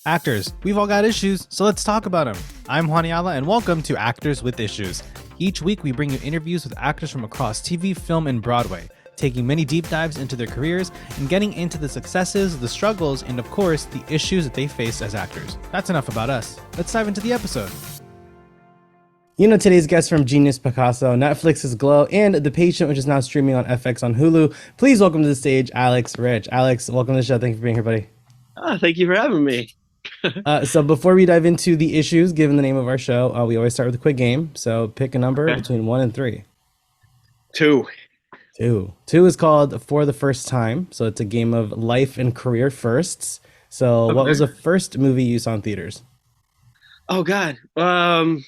Actors, we've all got issues, so let's talk about them. I'm Juan Ayala, and welcome to Actors with Issues. Each week, we bring you interviews with actors from across TV, film, and Broadway, taking many deep dives into their careers and getting into the successes, the struggles, and of course, the issues that they face as actors. That's enough about us. Let's dive into the episode. You know today's guest from Genius Picasso, Netflix's Glow, and The Patient, which is now streaming on FX on Hulu. Please welcome to the stage, Alex Rich. Alex, welcome to the show. Thank you for being here, buddy. Thank you for having me. So before we dive into the issues, given the name of our show, we always start with a quick game. So pick a number between 1 and 3. 2. 2. 2 is called For the First Time. So it's a game of life and career firsts. So what was the first movie you saw in theaters? Oh God. I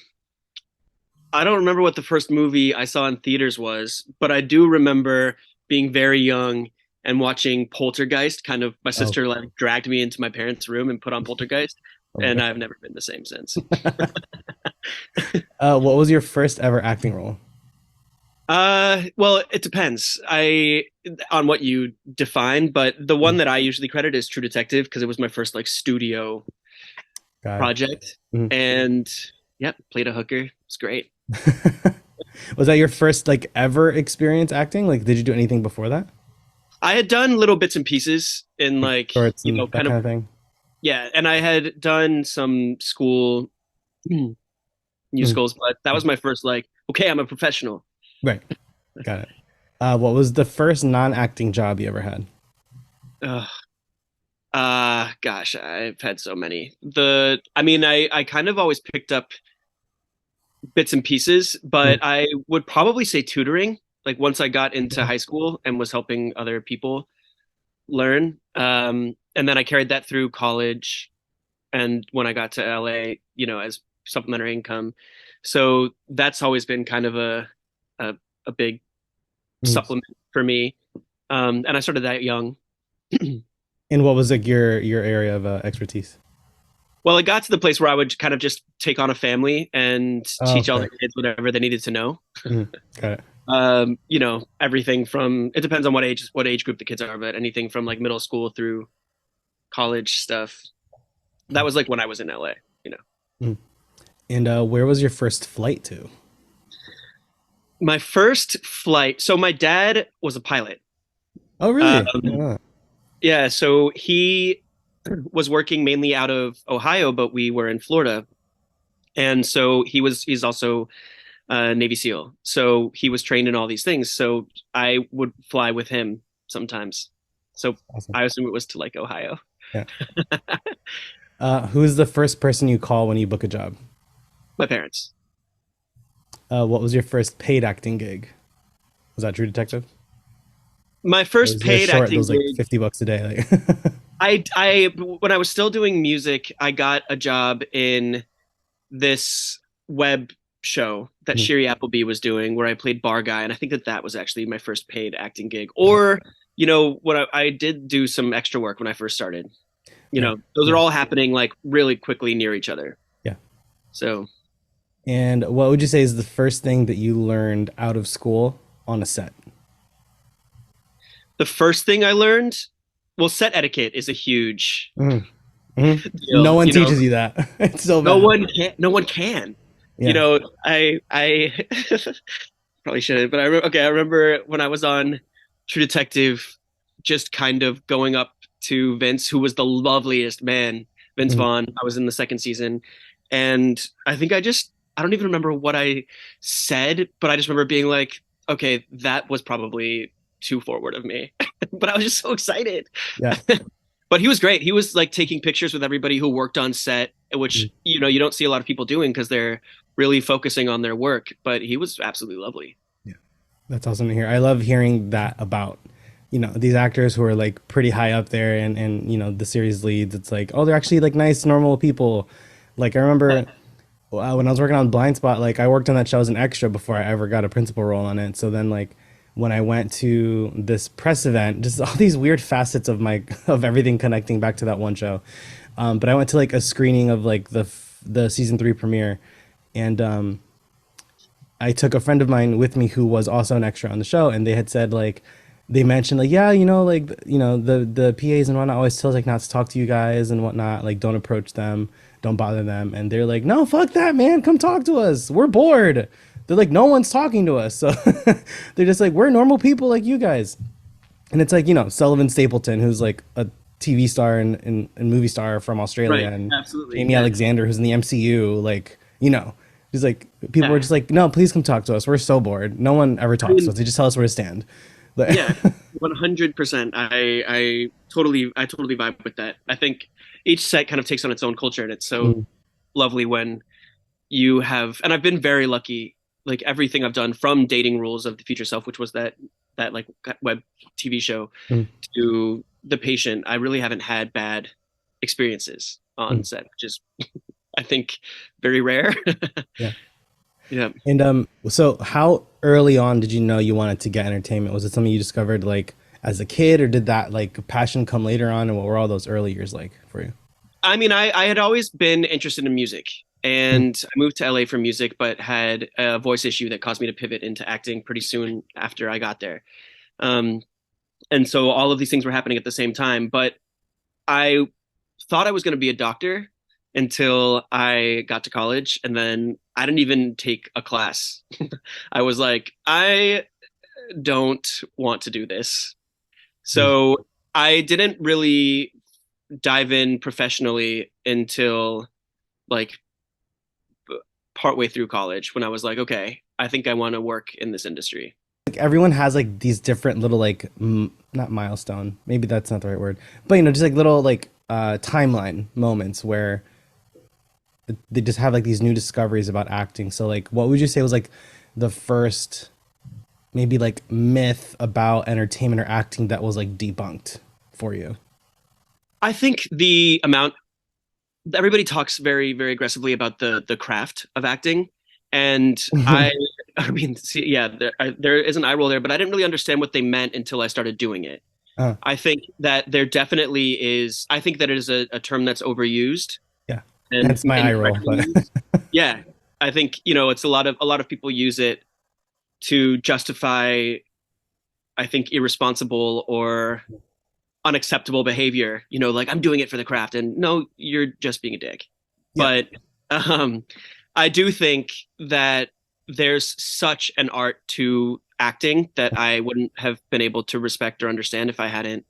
don't remember what the first movie I saw in theaters was, but I do remember being very young and watching Poltergeist. Kind of my sister like dragged me into my parents' room and put on Poltergeist, and I've never been the same since. What was your first ever acting role? Well, it depends on what you define, but the one that I usually credit is True Detective because it was my first like studio project, and played a hooker. It's great. Was that your first like ever experience acting? Like, did you do anything before that? I had done little bits and pieces in like, shorts, kind of thing. Yeah, and I had done some school musicals, but that was my first like, okay, I'm a professional. Right. Got it. What was the first non-acting job you ever had? Gosh, I've had so many. I kind of always picked up bits and pieces, but I would probably say tutoring. Like once I got into high school and was helping other people learn. And then I carried that through college. And when I got to LA, as supplementary income. So that's always been kind of a big supplement for me. And I started that young. And what was like your area of expertise? Well, it got to the place where I would kind of just take on a family and teach all the kids whatever they needed to know. Got it. Everything from, it depends on what age group the kids are, but anything from like middle school through college stuff. That was like when I was in LA, And where was your first flight to? My first flight. So my dad was a pilot. Oh, really? Yeah. So he was working mainly out of Ohio, but we were in Florida. And so he's also Navy SEAL. So he was trained in all these things. So I would fly with him sometimes. So awesome. I assume it was to like Ohio. Yeah. Who's the first person you call when you book a job? My parents. What was your first paid acting gig? Was that True Detective? My first paid acting gig. Like $50 a day. I when I was still doing music, I got a job in this web show that Sherry Appleby was doing where I played bar guy, and I think that was actually my first paid acting gig. Or when I did do some extra work when I first started. Those are all happening like really quickly near each other. Yeah. So. And what would you say is the first thing that you learned out of school on a set? The first thing I learned, well, set etiquette is a huge deal. No one teaches you that. It's so bad. No one can. Yeah. I probably shouldn't, but I remember when I was on True Detective, just kind of going up to Vince, who was the loveliest man, Vince Vaughn. I was in the second season, and I think I don't even remember what I said, but I just remember being like, okay, that was probably too forward of me, but I was just so excited. Yeah. But he was great. He was like taking pictures with everybody who worked on set, which, you don't see a lot of people doing because they're really focusing on their work, but he was absolutely lovely. Yeah. That's awesome to hear. I love hearing that about, these actors who are like pretty high up there and the series leads. It's like, oh, they're actually like nice, normal people. Like I remember when I was working on Blind Spot, like I worked on that show as an extra before I ever got a principal role on it. So then like when I went to this press event, just all these weird facets of everything connecting back to that one show. But I went to like a screening of like the season 3 premiere, and I took a friend of mine with me who was also an extra on the show, and they had said like, they mentioned like, yeah, like the PAs and whatnot always tell us like not to talk to you guys and whatnot, like don't approach them, don't bother them, and they're like, no, fuck that, man, come talk to us, we're bored. They're like, no one's talking to us, so they're just like, we're normal people like you guys. And it's like, Sullivan Stapleton, who's like a TV star and movie star from Australia, Right. and Absolutely. Jamie Yeah. Alexander, who's in the MCU, like, he's like, people were Yeah. just like, no, please come talk to us, we're so bored, no one ever I talks to mean, us, they just tell us where to stand. But yeah, 100%. I totally vibe with that. I think each set kind of takes on its own culture, and it's so lovely when you have, and I've been very lucky, like everything I've done from Dating Rules of the Future Self, which was that like web TV show, Mm, to The Patient, I really haven't had bad experiences on mm, set, which is I think very rare. yeah. Yeah. And so how early on did you know you wanted to get entertainment? Was it something you discovered like as a kid, or did that like passion come later on? And what were all those early years like for you? I mean, I had always been interested in music, Mm, and I moved to LA for music, but had a voice issue that caused me to pivot into acting pretty soon after I got there. Um, and so all of these things were happening at the same time. But I thought I was going to be a doctor until I got to college, and then I didn't even take a class. I was like, I don't want to do this. mm. So I didn't really dive in professionally until like partway through college when I was like, okay, I think I want to work in this industry. Like everyone has like these different little like not milestone, maybe that's not the right word, but just like little like timeline moments where they just have like these new discoveries about acting. So like what would you say was like the first maybe like myth about entertainment or acting that was like debunked for you? I think the amount everybody talks very, very aggressively about the craft of acting, and I mean, see, yeah, there is an eye roll there, but I didn't really understand what they meant until I started doing it. uh, I think that there definitely is. I think that it is a term that's overused yeah, and hence my eye roll, incorrectly but used. Yeah, I think it's a lot of people use it to justify, I think, irresponsible or unacceptable behavior. Like I'm doing it for the craft, and no, you're just being a dick. yeah. But um, I do think that there's such an art to acting that I wouldn't have been able to respect or understand if I hadn't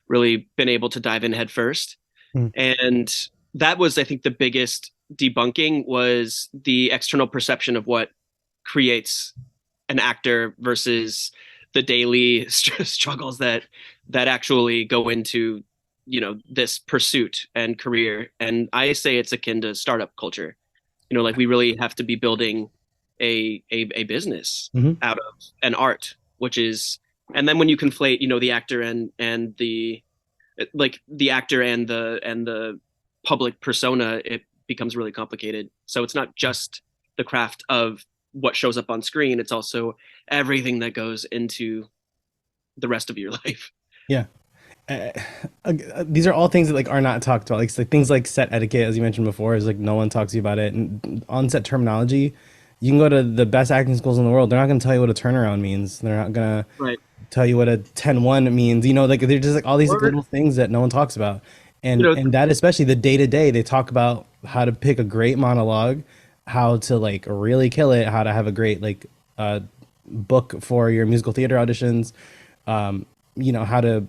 really been able to dive in head first. Mm. And that was, I think, the biggest debunking was the external perception of what creates an actor versus the daily struggles that actually go into this pursuit and career. And I say it's akin to startup culture. Like we really have to be building a business Hmm. out of an art, which is, and then when you conflate the actor and the like the actor and the public persona, it becomes really complicated. So it's not just the craft of what shows up on screen, it's also everything that goes into the rest of your life. Yeah. uh, these are all things that like are not talked about, like, so things like set etiquette, as you mentioned before, is like no one talks to you about it, and on set terminology. You can go to the best acting schools in the world, they're not going to tell you what a turnaround means, they're not going to Right. tell you what a 10-1 means, like they're just like all these like, Or little things that no one talks about. you and know and that, especially the day to day, they talk about how to pick a great monologue, how to like really kill it, how to have a great like book for your musical theater auditions, how to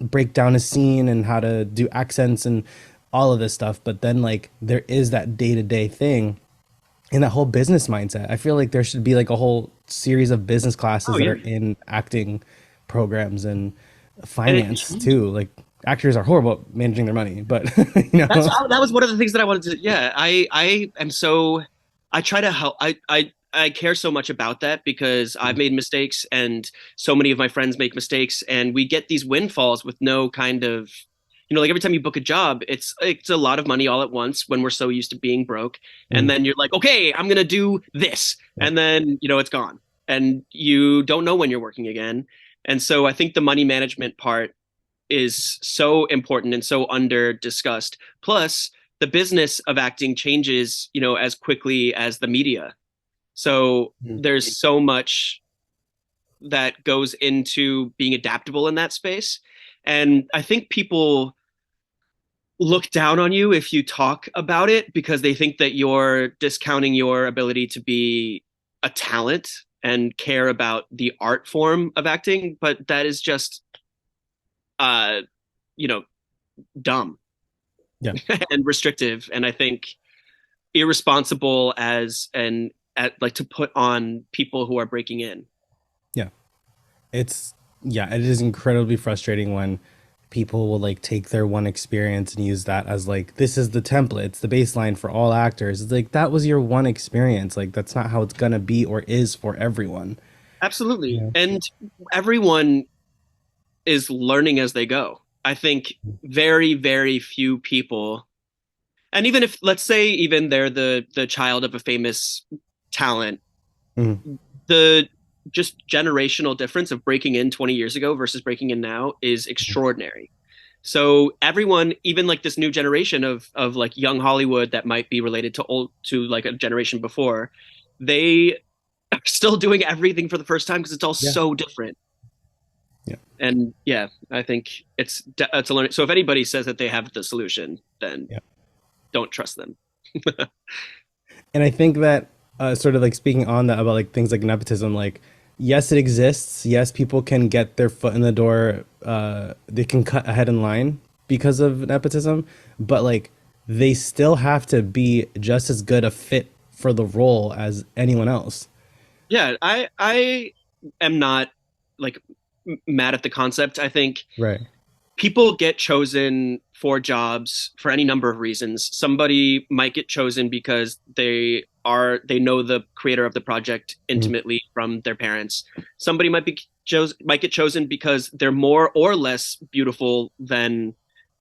break down a scene and how to do accents and all of this stuff. But then like there is that day to day thing and that whole business mindset. I feel like there should be like a whole series of business classes oh that yeah, are in acting programs and and it finance too. Like actors are horrible at managing their money, but that was one of the things that I wanted to. Yeah, I am so. I try to help. I care so much about that because I've made mistakes, and so many of my friends make mistakes, and we get these windfalls with no kind of, like every time you book a job, it's a lot of money all at once when we're so used to being broke, and Mm, then you're like, okay, I'm gonna do this, yeah, and then it's gone, and you don't know when you're working again, and so I think the money management part is so important and so under discussed. Plus, the business of acting changes, as quickly as the media. So mm, there's so much that goes into being adaptable in that space. And I think people look down on you if you talk about it because they think that you're discounting your ability to be a talent and care about the art form of acting, but that is just uh you know dumb Yeah. and restrictive, and I think irresponsible as an at like to put on people who are breaking in. Yeah. It's yeah, it is incredibly frustrating when people will like take their one experience and use that as like this is the template, it's the baseline for all actors. It's like that was your one experience. Like that's not how it's gonna be or is for everyone. Absolutely. Yeah. And everyone is learning as they go. I think very, very few people, and even if let's say even they're the child of a famous talent, Mhm. the just generational difference of breaking in 20 years ago versus breaking in now is extraordinary. So everyone, even like this new generation of like young Hollywood that might be related to old to like a generation before, they are still doing everything for the first time because it's all Yeah. so different. Yeah. And yeah, I think it's a learning. So if anybody says that they have the solution, then Yeah. don't trust them. And I think that sort of like speaking on that about like things like nepotism, like yes, it exists. Yes, people can get their foot in the door. They can cut ahead in line because of nepotism, but like they still have to be just as good a fit for the role as anyone else. Yeah, I am not like mad at the concept. I think Right. people get chosen for jobs for any number of reasons. Somebody might get chosen because they know the creator of the project Mhm. intimately from their parents. Somebody might get chosen because they're more or less beautiful than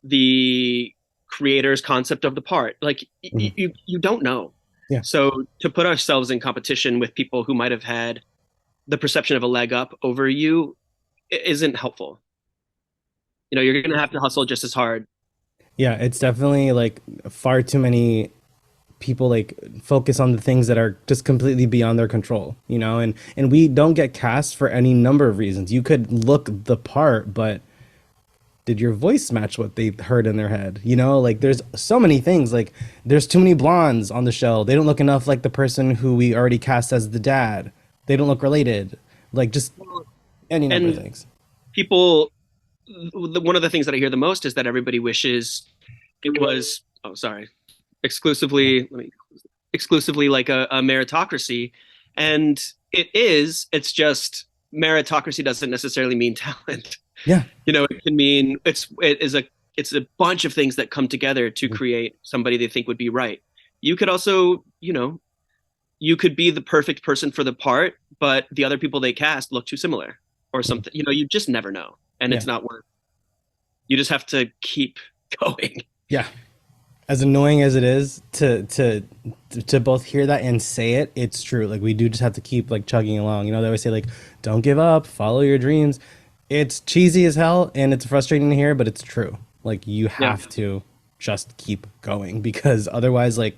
the creator's concept of the part. Like Mhm. you don't know. Yeah. So to put ourselves in competition with people who might have had the perception of a leg up over you isn't helpful. You're going to have to hustle just as hard. Yeah, it's definitely like far too many people like focus on the things that are just completely beyond their control, and we don't get cast for any number of reasons. You could look the part, but did your voice match what they heard in their head? Like there's so many things. Like there's too many blondes on the show. They don't look enough like the person who we already cast as the dad. They don't look related. Like just any number of And things. people, one of the things that I hear the most is that everybody wishes it was, oh, sorry, exclusively like a meritocracy. And it's just meritocracy doesn't necessarily mean talent. Yeah. It can mean it's a bunch of things that come together to create somebody they think would be right. You could also, you could be the perfect person for the part, but the other people they cast look too similar or something. You just never know. And Yeah. it's not worth. You just have to keep going. Yeah. As annoying as it is to both hear that and say it, it's true. Like we do just have to keep like chugging along. They always say like, don't give up, follow your dreams. It's cheesy as hell and it's frustrating to hear, but it's true. Like you Yeah, have to just keep going because otherwise, like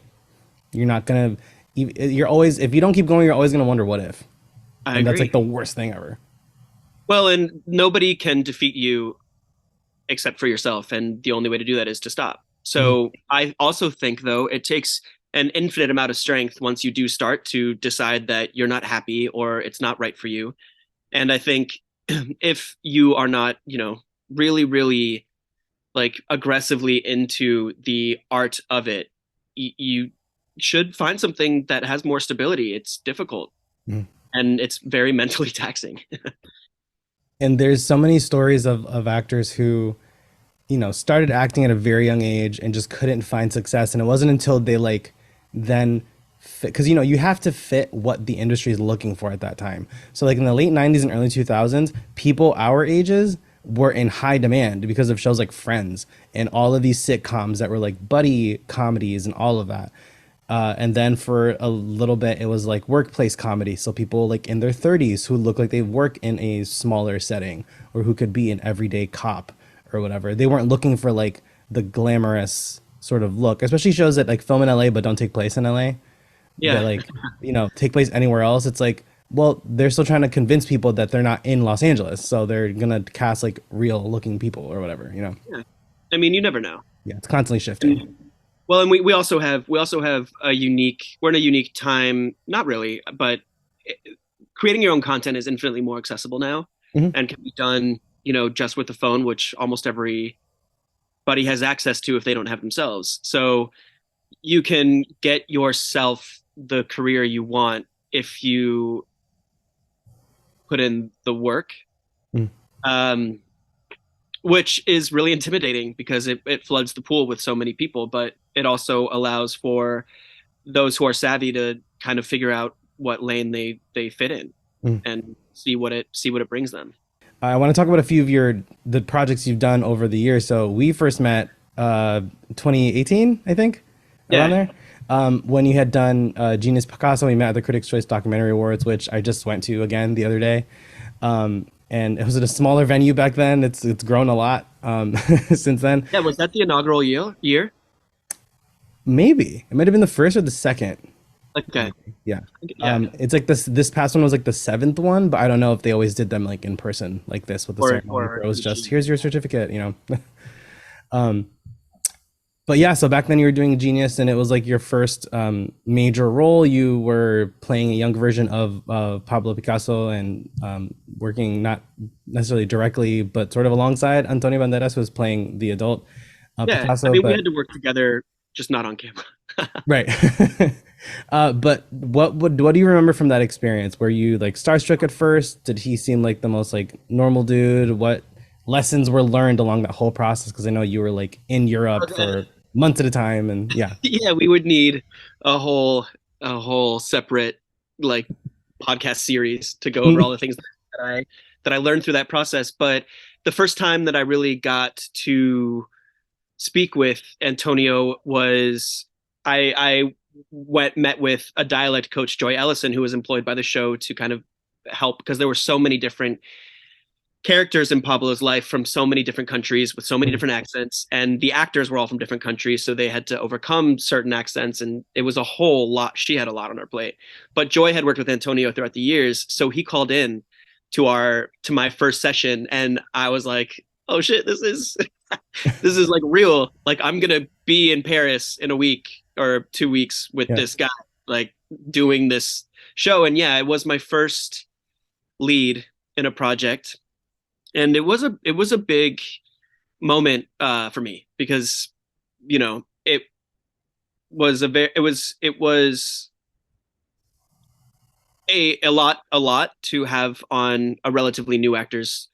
you're not gonna. You're always if you don't keep going, you're always gonna wonder what if, I and that's like agree. the worst thing ever. Well, and nobody can defeat you except for yourself. And the only way to do that is to stop. Mhm. So I also think, though, it takes an infinite amount of strength once you do start to decide that you're not happy or it's not right for you. And I think if you are not, really, really like aggressively into the art of it, you should find something that has more stability. It's difficult Mhm. and it's very mentally taxing. And there's so many stories of actors who started acting at a very young age and just couldn't find success. And it wasn't until they like then because you have to fit what the industry is looking for at that time. So like in the late 90s and early 2000s, people our ages were in high demand because of shows like Friends and all of these sitcoms that were like buddy comedies and all of that. And then for a little bit, it was like workplace comedy. So people like in their 30s who look like they work in a smaller setting or who could be an everyday cop or whatever. They weren't looking for like the glamorous sort of look, especially shows that like film in LA but don't take place in LA. That Yeah. like take place anywhere else. It's like Well, they're still trying to convince people that they're not in Los Angeles, so they're gonna cast like real looking people or whatever. Yeah. I mean, you never know. Yeah, it's constantly shifting. And, well, and we also have a unique we're in a unique time, not really, but creating your own content is infinitely more accessible now Hmm. and can be done, just with the phone, which almost everybody has access to if they don't have themselves. So you can get yourself the career you want if you put in the work. Mm. Um, which is really intimidating because it floods the pool with so many people, but it also allows for those who are savvy to kind of figure out what lane they fit in Mm. and see what it brings them. I want to talk about a few of the projects you've done over the years. So we first met 2018, I think, around Yeah, there. When you had done Genius Picasso, we met at the Critics' Choice Documentary Awards, which I just went to again the other day. And it was at a smaller venue back then. It's grown a lot since then. yeah. Was that the inaugural year? Maybe it might have been the first or the second. Okay, Yeah. yeah, It's like this past one was like the seventh one, but I don't know if they always did them like in person like this with the ceremony where or it was just here's your certificate. But yeah, so back then you were doing Genius, and it was like your first major role. You were playing a younger version of Pablo Picasso, and working not necessarily directly, but sort of alongside Antonio Banderas, who was playing the adult yeah. I Picasso. mean, we But had to work together, just not on camera. right. But what do you remember from that experience? Were you like starstruck at first? Did he seem like the most like normal dude? What lessons were learned along that whole process? Because I know you were like in Europe for months at a time, and yeah. Yeah, we would need a whole separate like podcast series to go over all the things that I learned through that process. But the first time that I really got to speak with Antonio was I went met with a dialect coach, Joy Ellison, who was employed by the show to kind of help because there were so many different characters in Pablo's life from so many different countries with so many different accents, and the actors were all from different countries, so they had to overcome certain accents, and it was a whole lot. She had a lot on her plate, but Joy had worked with Antonio throughout the years, so he called in to my first session, and I was like, "Oh shit, this is this is like real. Like I'm gonna be in Paris in a week or 2 weeks with Yeah. this guy, like doing this show." And yeah, it was my first lead in a project, and it was a big moment for me because it was a lot to have on a relatively new actor's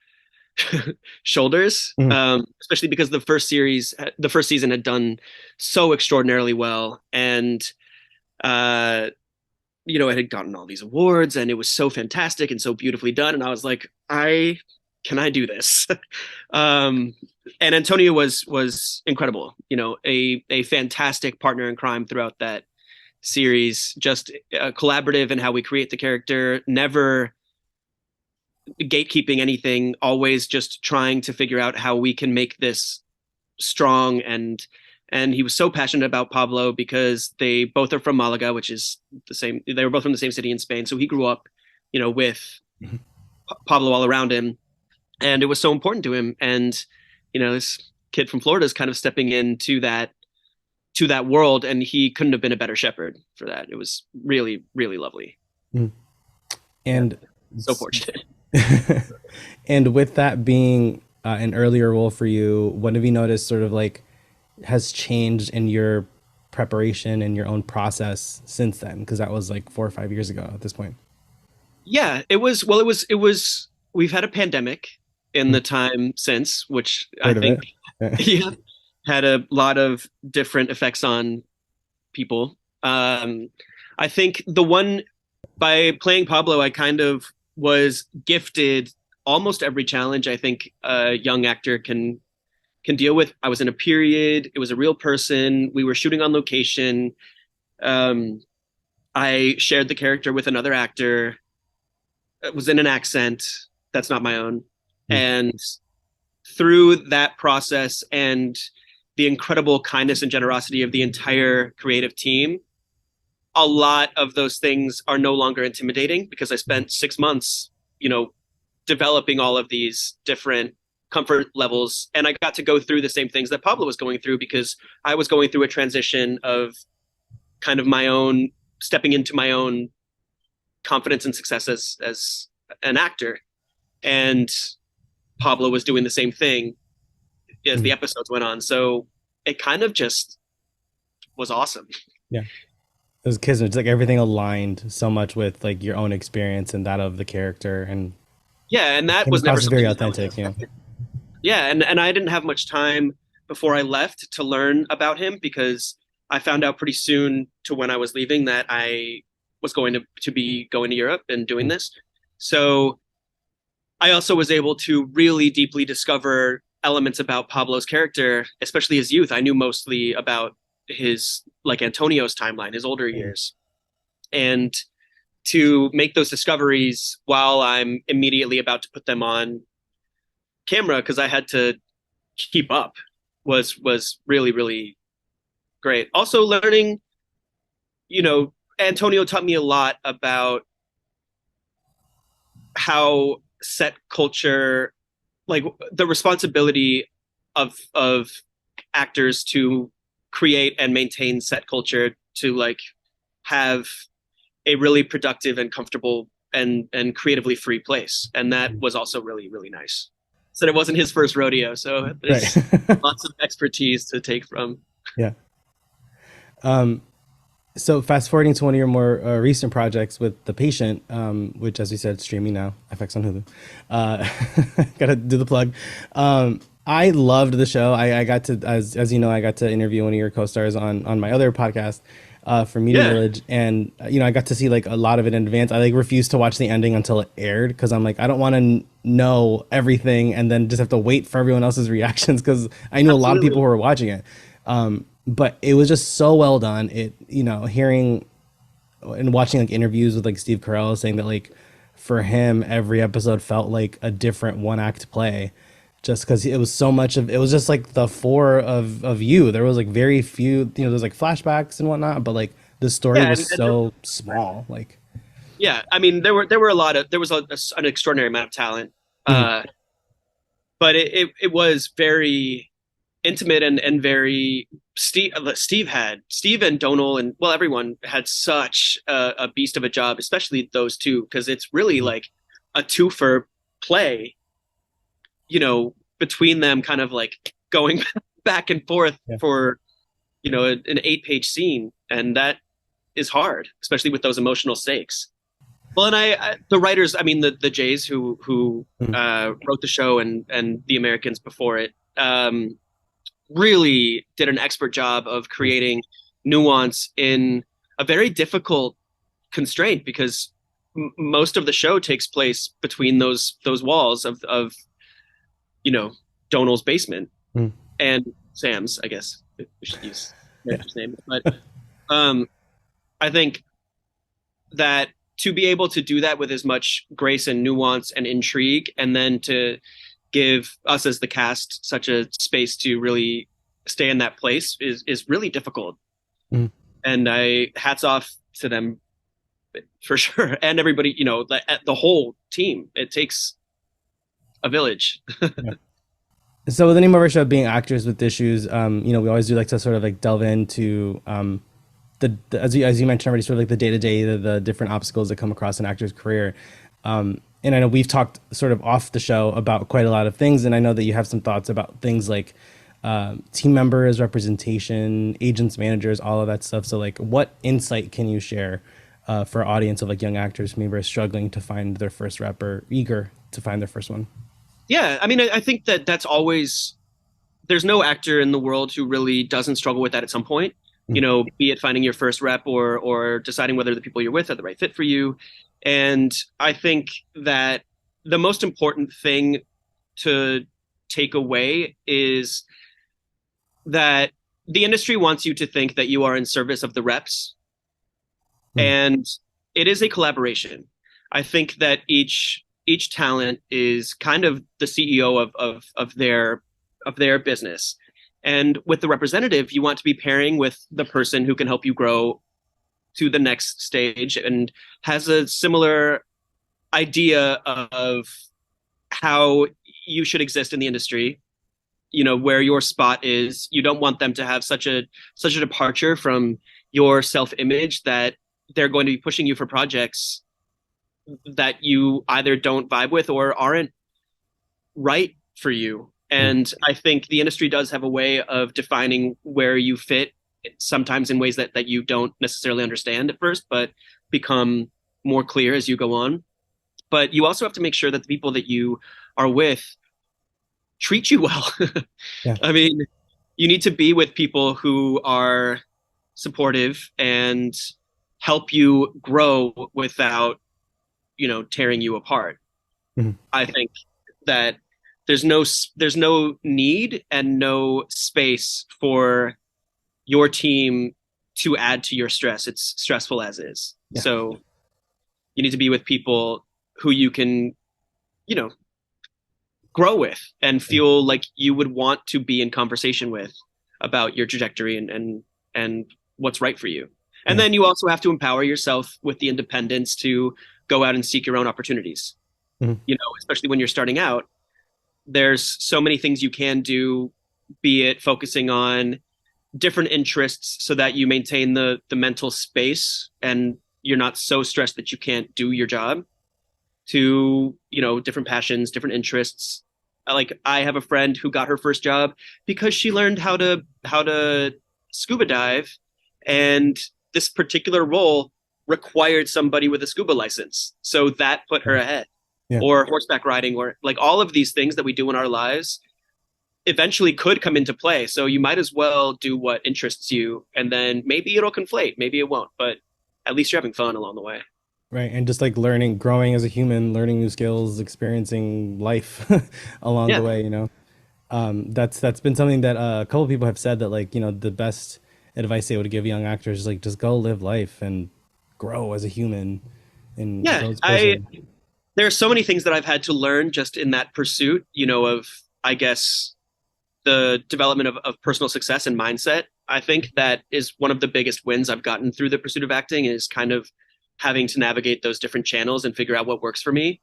shoulders, Mhm. especially because the first season had done so extraordinarily well, and uh, it had gotten all these awards, and it was so fantastic and so beautifully done. And I was like, can I do this? um, and Antonio was incredible. A fantastic partner in crime throughout that series. Just collaborative in how we create the character. Never gatekeeping anything. Always just trying to figure out how we can make this strong. And he was so passionate about Pablo because they both are from Malaga, which is the same. They were both from the same city in Spain, so he grew up, with Mhm. Pablo all around him, and it was so important to him. And this kid from Florida is kind of stepping into that world, and he couldn't have been a better shepherd for that. It was really, really lovely. Mhm. Yeah, And so fortunate. and with that being an earlier role for you, what have you noticed sort of like has changed in your preparation and your own process since then? Because that was like 4 or 5 years ago at this point. Yeah, it was. Well, it was. We've had a pandemic in Mhm. the time since, which I Heard of think it? Yeah. yeah, had a lot of different effects on people. I think the one by playing Pablo, I kind of was gifted almost every challenge I think a young actor can deal with. I was in a period. It was a real person. We were shooting on location. Um, I shared the character with another actor. It was in an accent that's not my own, Mm. and through that process and the incredible kindness and generosity of the entire creative team, a lot of those things are no longer intimidating because I spent 6 months, developing all of these different comfort levels. And I got to go through the same things that Pablo was going through because I was going through a transition of kind of my own stepping into my own confidence and success as an actor. And Pablo was doing the same thing as the episodes went on. So it kind of just was awesome. Yeah. It was kids. It's like everything aligned so much with like your own experience and that of the character, and yeah, and that was never very authentic. Yeah, and I didn't have much time before I left to learn about him because I found out pretty soon to when I was leaving that I was going to be going to Europe and doing this. So I also was able to really deeply discover elements about Pablo's character, especially his youth. I knew mostly about his like Antonio's timeline, his older years. And to make those discoveries while I'm immediately about to put them on camera because I had to keep up was really, really great. Also learning, Antonio taught me a lot about how set culture, like the responsibility of actors to create and maintain set culture to like have a really productive and comfortable and creatively free place. And that was also really, really nice. So it wasn't his first rodeo. So there's lots of expertise to take from. Yeah. So fast forwarding to one of your more recent projects with The Patient, which, as we said, streaming now, FX on Hulu. Gotta do the plug. I loved the show. I got to, as you know, I got to interview one of your co-stars on my other podcast for Media Village, and I got to see like a lot of it in advance. I like refused to watch the ending until it aired because I'm like, I don't want to know everything and then just have to wait for everyone else's reactions because I knew a lot of people who were watching it. But it was just so well done. It, hearing and watching like interviews with like Steve Carell saying that like for him, every episode felt like a different one act play just because it was so much of, it was just like the four of you. There was like very few, there's like flashbacks and whatnot, but like the story was so small. Like, yeah, I mean, there were a lot of, there was an extraordinary amount of talent, but it was very intimate and very Steve and Domhnall and everyone had such a beast of a job, especially those two, because it's really like a two-for play, between them kind of like going back and forth for, an 8-page scene. And that is hard, especially with those emotional stakes. Well, and I the writers, I mean, the Jays who wrote the show and the Americans before it, really did an expert job of creating nuance in a very difficult constraint because most of the show takes place between those walls of Domhnall's basement and Sam's, I guess we should use his name. But I think that to be able to do that with as much grace and nuance and intrigue, and then to give us as the cast such a space to really stay in that place is really difficult. And hats off to them for sure. And everybody, the whole team. It takes a village. So with the name of our show being Actors with Issues, we always do like to sort of like delve into as you mentioned already, sort of like the day-to-day, the different obstacles that come across an actor's career. And I know we've talked sort of off the show about quite a lot of things, and I know that you have some thoughts about things like team members, representation, agents, managers, all of that stuff. So like what insight can you share for our audience of like young actors who maybe are struggling to find their first rep or eager to find their first one? Yeah, I mean, I think that's always, there's no actor in the world who really doesn't struggle with that at some point, be it finding your first rep or deciding whether the people you're with are the right fit for you. And I think that the most important thing to take away is that the industry wants you to think that you are in service of the reps. And it is a collaboration. I think that each talent is kind of the CEO of their business. And with the representative, you want to be pairing with the person who can help you grow to the next stage and has a similar idea of how you should exist in the industry, where your spot is. You don't want them to have such a departure from your self-image that they're going to be pushing you for projects that you either don't vibe with or aren't right for you. And I think the industry does have a way of defining where you fit, sometimes in ways that you don't necessarily understand at first, but become more clear as you go on. But you also have to make sure that the people that you are with treat you well. Yeah. I mean, you need to be with people who are supportive and help you grow without, tearing you apart. Mhm. I think that there's no need and no space for your team to add to your stress. It's stressful as is. Yeah. So you need to be with people who you can, you know, grow with and feel like you would want to be in conversation with about your trajectory and what's right for you. And Yeah. then you also have to empower yourself with the independence to go out and seek your own opportunities. Mhm. Especially when you're starting out, there's so many things you can do, be it focusing on different interests so that you maintain the mental space and you're not so stressed that you can't do your job, to different passions, different interests. Like, I have a friend who got her first job because she learned how to scuba dive, and this particular role required somebody with a scuba license, so that put her ahead. Yeah. Or horseback riding, or like all of these things that we do in our lives eventually could come into play. So you might as well do what interests you, and then maybe it'll conflate, maybe it won't, but at least you're having fun along the way. Right. And just like learning, growing as a human, learning new skills, experiencing life along the Yeah. way, that's been something that a couple of people have said, that like, the best advice they would give young actors is like, just go live life and grow as a human and Yeah. grow as a I person. There are so many things that I've had to learn just in that pursuit, of, I guess, the development of personal success and mindset. I think that is one of the biggest wins I've gotten through the pursuit of acting, is kind of having to navigate those different channels and figure out what works for me.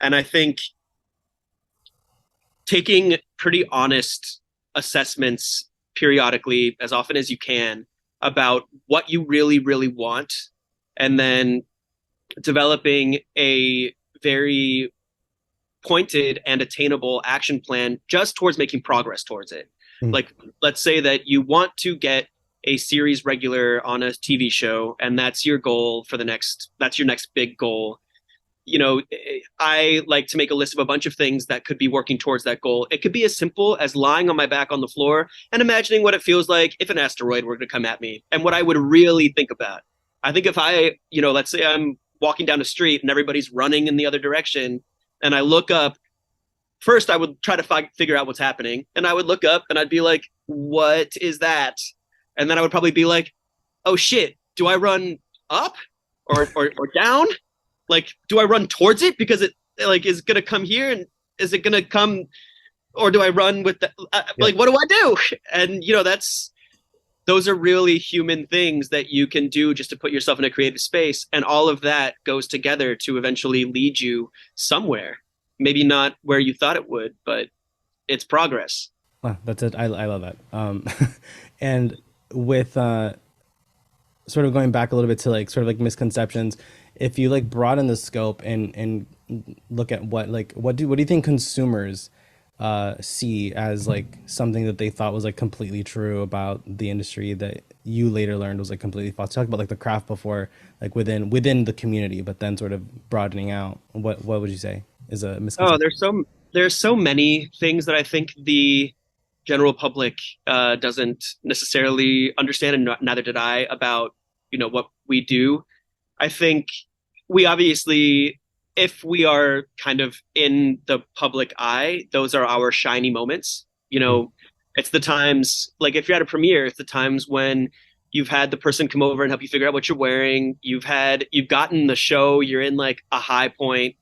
And I think taking pretty honest assessments periodically, as often as you can, about what you really, really want, and then developing a very pointed and attainable action plan just towards making progress towards it. Mm. Like, let's say that you want to get a series regular on a TV show, and that's your goal for that's your next big goal. I like to make a list of a bunch of things that could be working towards that goal. It could be as simple as lying on my back on the floor and imagining what it feels like if an asteroid were to come at me, and what I would really think about. I think if let's say I'm walking down the street and everybody's running in the other direction, and I look up, first I would try to figure out what's happening, and I would look up and I'd be like, what is that? And then I would probably be like, oh shit, do I run up or down? Like, do I run towards it because it like is gonna come here, and is it gonna come, or do I run with the Yeah. like, what do I do? And those are really human things that you can do just to put yourself in a creative space, and all of that goes together to eventually lead you somewhere. Maybe not where you thought it would, but it's progress. Wow, that's it. I love that. And with sort of going back a little bit to like sort of like misconceptions, if you like broaden the scope and look at what do you think consumers see as like something that they thought was like completely true about the industry that you later learned was like completely false? Talk about like the craft before, like within the community, but then sort of broadening out. What would you say is a Oh, misconception? there's so many things that I think the general public doesn't necessarily understand, and neither did I, about what we do. I think we obviously, if we are kind of in the public eye, those are our shiny moments. Mm. It's the times, like if you're at a premiere, it's the times when you've had the person come over and help you figure out what you're wearing. You've gotten the show, you're in like a high point.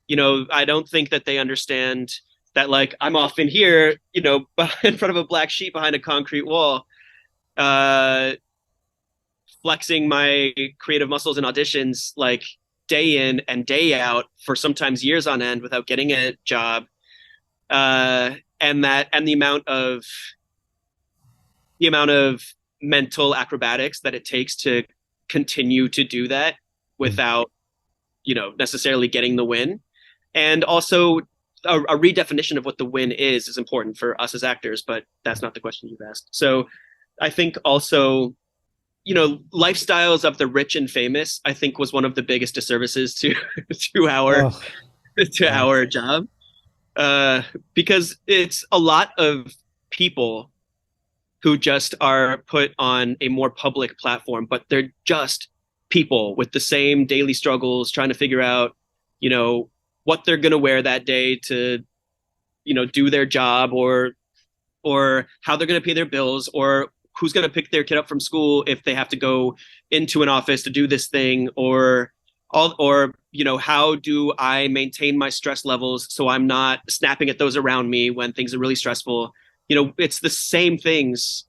I don't think that they understand that, like, I'm off in here, in front of a black sheet behind a concrete wall, uh, flexing my creative muscles in auditions like day in and day out for sometimes years on end without getting a job. And the amount of mental acrobatics that it takes to continue to do that Mm. without, necessarily getting the win. And also a redefinition of what the win is important for us as actors, but that's not the question you've asked. So I think also, lifestyles of the rich and famous, I think was one of the biggest disservices to to our Oh, to God. our job. Because it's a lot of people who just are put on a more public platform, but they're just people with the same daily struggles, trying to figure out, you know, what they're going to wear that day to, do their job, or how they're going to pay their bills, or who's going to pick their kid up from school if they have to go into an office to do this thing, or how do I maintain my stress levels so I'm not snapping at those around me when things are really stressful. It's the same things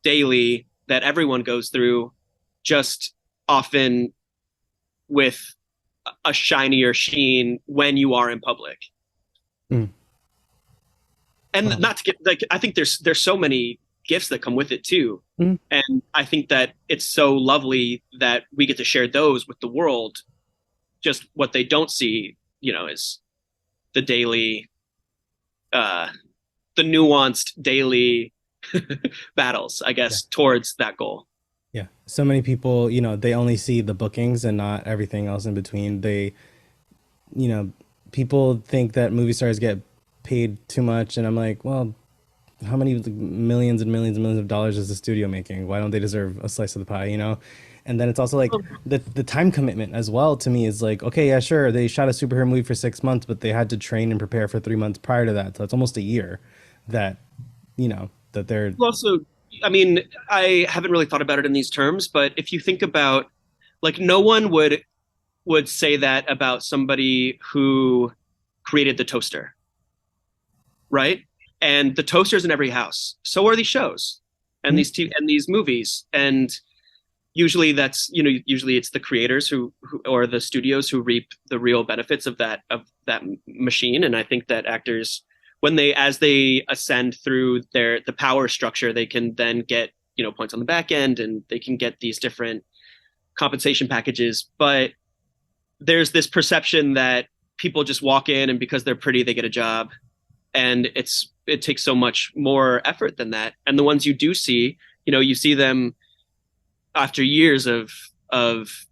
daily that everyone goes through, just often with a shinier sheen when you are in public. Mm. And Wow. not to get like, I think there's so many gifts that come with it too. Mm. And I think that it's so lovely that we get to share those with the world. Just what they don't see, is the daily, uh, the nuanced daily battles, I Yeah. guess, towards that goal. Yeah. So many people, they only see the bookings and not everything else in between. You know, People think that movie stars get paid too much, and I'm like, well, how many millions and millions and millions of dollars is the studio making? Why don't they deserve a slice of the pie, And then it's also like the time commitment as well to me is like, okay, yeah, sure, they shot a superhero movie for 6 months, but they had to train and prepare for 3 months prior to that. So it's almost a year that, that they're. Also, I mean, I haven't really thought about it in these terms, but if you think about, like, no one would say that about somebody who created the toaster, right? And the toaster's in every house. So are these shows and Mhm. these movies. And usually usually it's the creators who or the studios who reap the real benefits of that machine. And I think that actors, as they ascend through the power structure, they can then get, points on the back end, and they can get these different compensation packages. But there's this perception that people just walk in, and because they're pretty they get a job, and it takes so much more effort than that. And the ones you do see, you see them after years of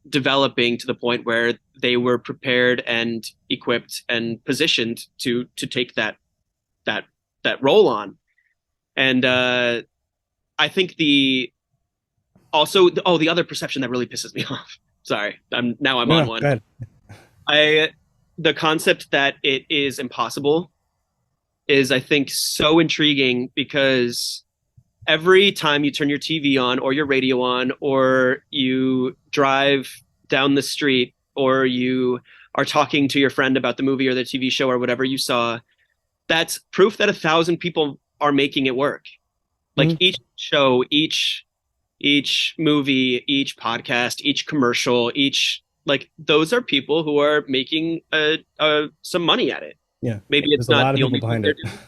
developing to the point where they were prepared and equipped and positioned to take that that role on. And I think the other perception that really pisses me off. Sorry, I'm No, on no, go one. ahead. I The concept that it is impossible is, I think, so intriguing, because every time you turn your TV on or your radio on, or you drive down the street, or you are talking to your friend about the movie or the TV show or whatever you saw, that's proof that 1,000 people are making it work. Like, Mhm. each show, each movie, each podcast, each commercial, each, like, those are people who are making some money at it. Yeah, Maybe there's it's a not lot of the people only work behind they're it. doing.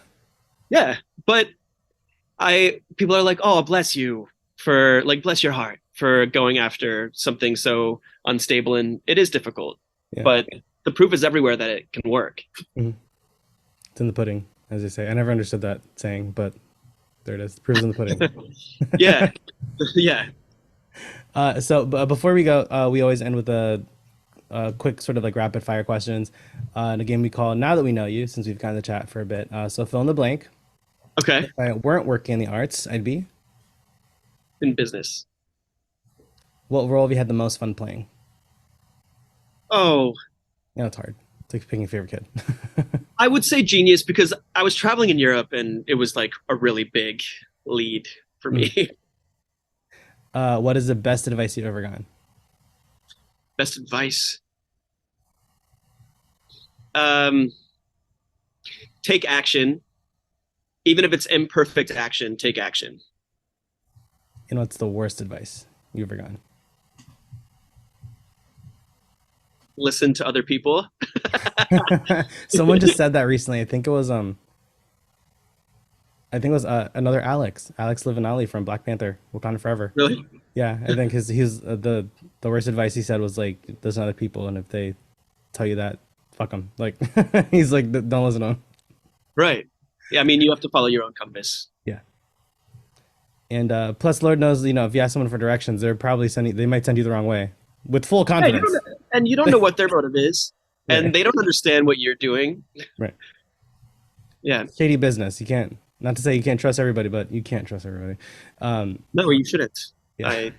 Yeah, but I people are like, "Oh, bless you for, like, bless your heart for going after something so unstable," and it is difficult. Yeah. But the proof is everywhere that it can work. Mhm. It's in the pudding, as they say. I never understood that saying, but there it is. The proof's in the pudding. Yeah, yeah. Before we go, we always end with a quick sort of like rapid fire questions. And a game we call Now That We Know You, since we've kind of chat for a bit. So fill in the blank. Okay, If I weren't working in the arts, I'd be. in business. What role have you had the most fun playing? Oh, It's hard. It's like picking a favorite kid. I would say genius, because I was traveling in Europe and it was like a really big lead for Mm. me. What is the best advice you've ever gotten? Best advice. Um, Take action, even if it's imperfect action. Take action. And what's the worst advice you've ever gotten? listen to other people. Someone just said that recently. I think it was another Alex Livinali from Black Panther, Wakanda Forever. Really? Yeah, I think he's the worst advice he said was like, listen to other people, and if they tell you that, fuck them. Like, he's like, don't listen to them. Right. Yeah, I mean, you have to follow your own compass. Yeah. And plus, Lord knows, if you ask someone for directions, they might send you the wrong way with full Yeah, you confidence. don't know, and you don't know what their motive is, Right. and they don't understand what you're doing. Right. Yeah. Shady business. You can't. Not to say you can't trust everybody, but you can't trust everybody. No, you shouldn't. Yeah. I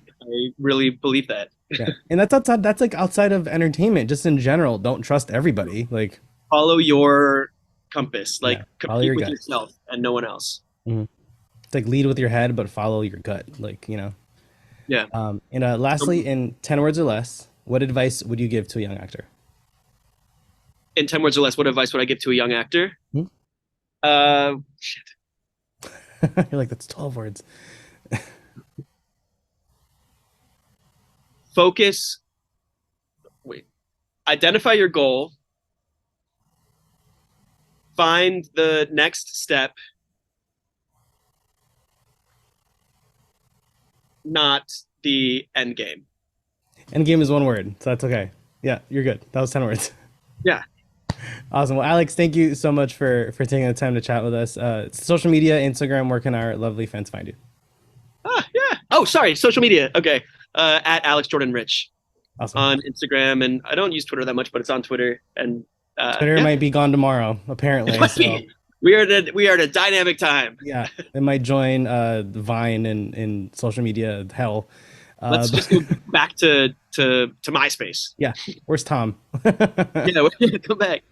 really believe that. Yeah. And that's outside. That's like outside of entertainment, just in general. Don't trust everybody. Like, Follow your compass. Like yeah, follow compete your with gut. yourself and no one else. Mhm. It's like lead with your head, but follow your gut. Like, Yeah. And lastly, in 10 words or less, what advice would you give to a young actor? In 10 words or less, what advice would I give to a young actor? Hmm? Shit. You're like, that's 12 words. Focus. Wait. Identify your goal. Find the next step, not the end game. End game is one word, so that's okay. Yeah, you're good. That was 10 words. Yeah. Awesome. Well, Alex, thank you so much for taking the time to chat with us. Social media, Instagram, where can our lovely fans find you? Yeah. Oh, sorry. Social media. Okay. At Alex Jordan Rich Awesome. on Instagram, and I don't use Twitter that much, but it's on Twitter. And Twitter yeah. might be gone tomorrow, apparently. So, We are at a dynamic time. yeah, it might join Vine in social media hell. Let's just go back to MySpace. Yeah, where's Tom? Yeah, come back.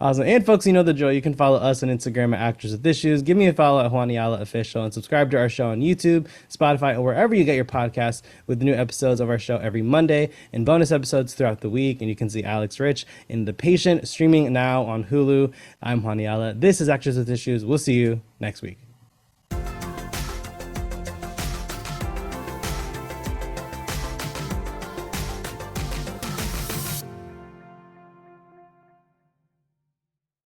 Awesome. And folks, you know the drill. You can follow us on Instagram at Actors with Issues. Give me a follow at Juaniala Official and subscribe to our show on YouTube, Spotify, or wherever you get your podcasts with new episodes of our show every Monday and bonus episodes throughout the week. And you can see Alex Rich in The Patient streaming now on Hulu. I'm Juaniala. This is Actors with Issues. We'll see you next week.